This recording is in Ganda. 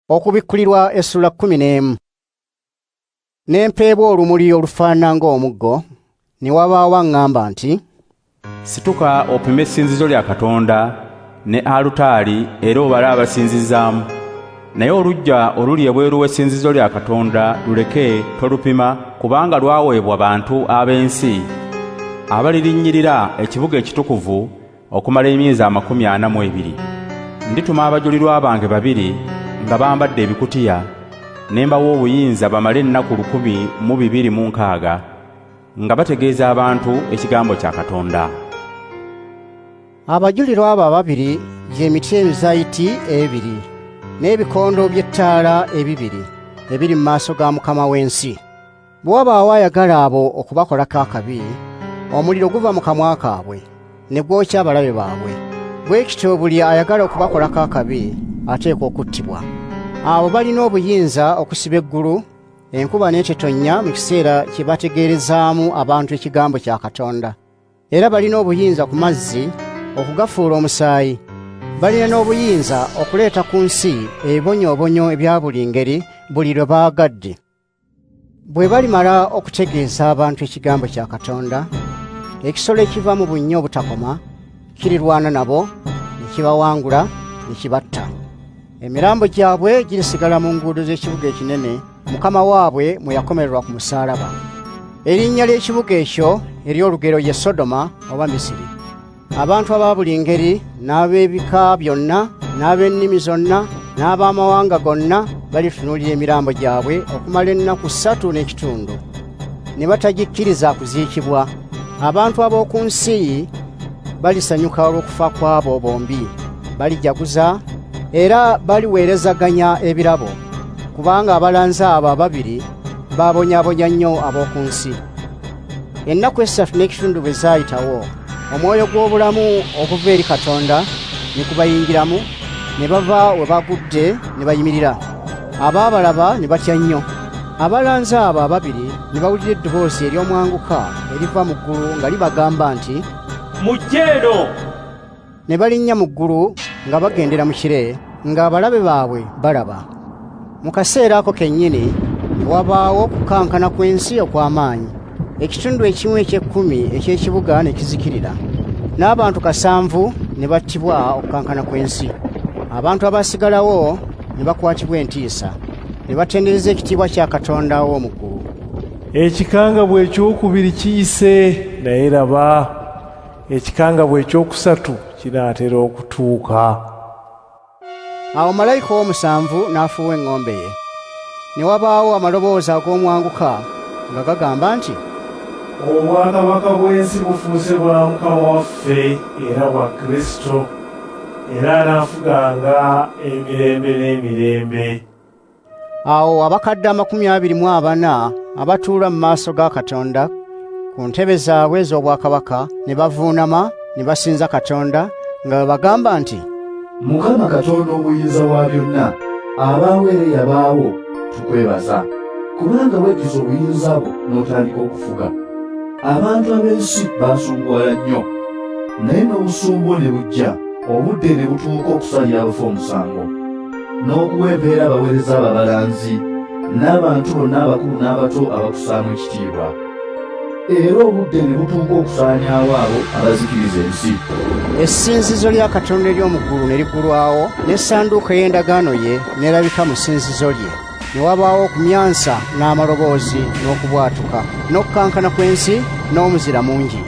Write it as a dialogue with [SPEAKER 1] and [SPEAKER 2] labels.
[SPEAKER 1] Okubikkulirwa essula 11. Nempeebwa olumuli olufaanana ng'omuggo, ne wabaawo aŋŋamba nti,
[SPEAKER 2] situka opime essinzizo lya Katonda ne alutaali era obale abasinzizaamu. Naye oluggya oluli ebweru w'essinzizo lya Katonda luleke tolupima, kubanga lwaweebwa bantu ab'ensi abalirinnyirira ekibuga ekitukuvu okumala emyezi 42. Ndituma abajulirwa bange 2 nga bambadde ebikutiya, ne mbawa obuyinza bamale ennaku 1,260 nga bategeeza abantu ekigambo kya Katonda.
[SPEAKER 1] Abajulirwa abo 2 gy'emiti emizayiti 2 n'ebikondo by'ettaala 2 ebiri mu maaso ga Mukama w'ensi. Bwe wabaawo ayagala abo okubakolako akabi, omuliro guva mu kamwa kaabwe ne gwokya abalabe baabwe. Bwe kityo buli ayagala okubakolako akabi ateekwa okuttibwa. Abo balina obuyinza okusiba eggulu, enkuba n'etetonnya mu kiseera kye bategeerezaamu abantu ekigambo kya Katonda. Era balina obuyinza ku mazzi okugafuula omusaayi. Balina n'obuyinza okuleeta ku nsi ebibonyoobonyo ebya buli ngeri buli lwe baagadde. Bwe balimala okutegeeza abantu ekigambo kya Katonda, ekisolo ekiva mu bunnya obutakoma kirirwana nabo, ne kibawangula, ne kibatta. Emirambo gyabwe girisigala mu nguudo z'ekibuga ekinene Mukama waabwe mwe yakomererwa ku musaalaba. Erinnya ly'ekibuga ekyo ery'olugero ye Sodoma oba Misiri. Abantu aba buli ngeri n'ab'ebika byonna n'ab'ennimi zonna n'ab'amawanga gonna balitunuulira emirambo gyabwe okumala ennaku 3 n'ekitundu, ne batagikkiriza kuziikibwa. Abantu ab'oku nsi balisanyuka olw'okufa kw'abo bombi, balijaguza era baliweerezaganya ebirabo, kubanga abalanzi abo 2 baabonyaabonya nnyo ab'oku nsi. Ennaku 3 n'ekitundu bwe zaayitawo, omwoyo gw'obulamu okuva eri Katonda ne kubayingiramu, ne bava we bagudde ne bayimirira. Abaabalaba ne batya nnyo. Abalanzi abo 2 ne bawulira eddoboozi ery'omwanguka eriva mu ggulu nga libagamba nti,
[SPEAKER 2] "Mujje eno!"
[SPEAKER 1] Ne balinnya mu ggulu nga bagendera mu kire, ng'abalabe baabwe balaba. Mu kaseera ako kennyini ne wabaawo okukankana kw'ensi okw'amaanyi. Ekitundu ekimu eky'ekkumi eky'ekibuga ne kizikirira, n'abantu 7 ne battibwa okukankana kw'ensi. Abantu abaasigalawo ne bakwatibwa entiisa, ne batendereza ekitiibwa kya Katonda w'omu ggulu.
[SPEAKER 3] Ekikangabwa ekyokubiri kiyise, naye laba ekikangabwa ekyokusatu kinaatera okutuuka.
[SPEAKER 1] Awo malayika ow'omusanvu n'afuuwa eŋŋombe ye. Ne wabaawo amaloboozi ag'omwanguka nga gagamba nti,
[SPEAKER 3] "Obwakabaka bw'ensi bufuuse bwa Mukama waffe era bwa Kristo, era anaafuganga emirembe n'emirembe."
[SPEAKER 1] Awo abakadde 24 abatuula mu maaso ga Katonda ku ntebe zaabwe ez'obwakabaka ne bavuunama ne basinza Katonda nga babagamba nti,
[SPEAKER 4] "Mukama Katonda omuyinza wa byonna, abaawo era yabaawo, tukwebaza, kubanga wejjuza obuyinza bwo n'otandika okufuga. Abantu ab'ensi basunguwala nnyo, naye n'obusumbu ne bujja, obudde ne butuuka okusalira abafu omusango, n'okuwa empeera abaweereza ababalanzi, n'abantu bonna abakulu n'abato abakusaamu ekitiibwa. Era obudde ne butuuka okusaanyaawo abo abazikiriza ensi."
[SPEAKER 1] Essinzizo lya Katonda ery'omu ggulu ne liggulwawo, n'essanduuko ey'endagaano ye n'erabika mu ssinzizo lye. Ne wabaawo okumyansa n'amaloboozi n'okubwatuka, n'okukankana kw'ensi n'omuzira mungi.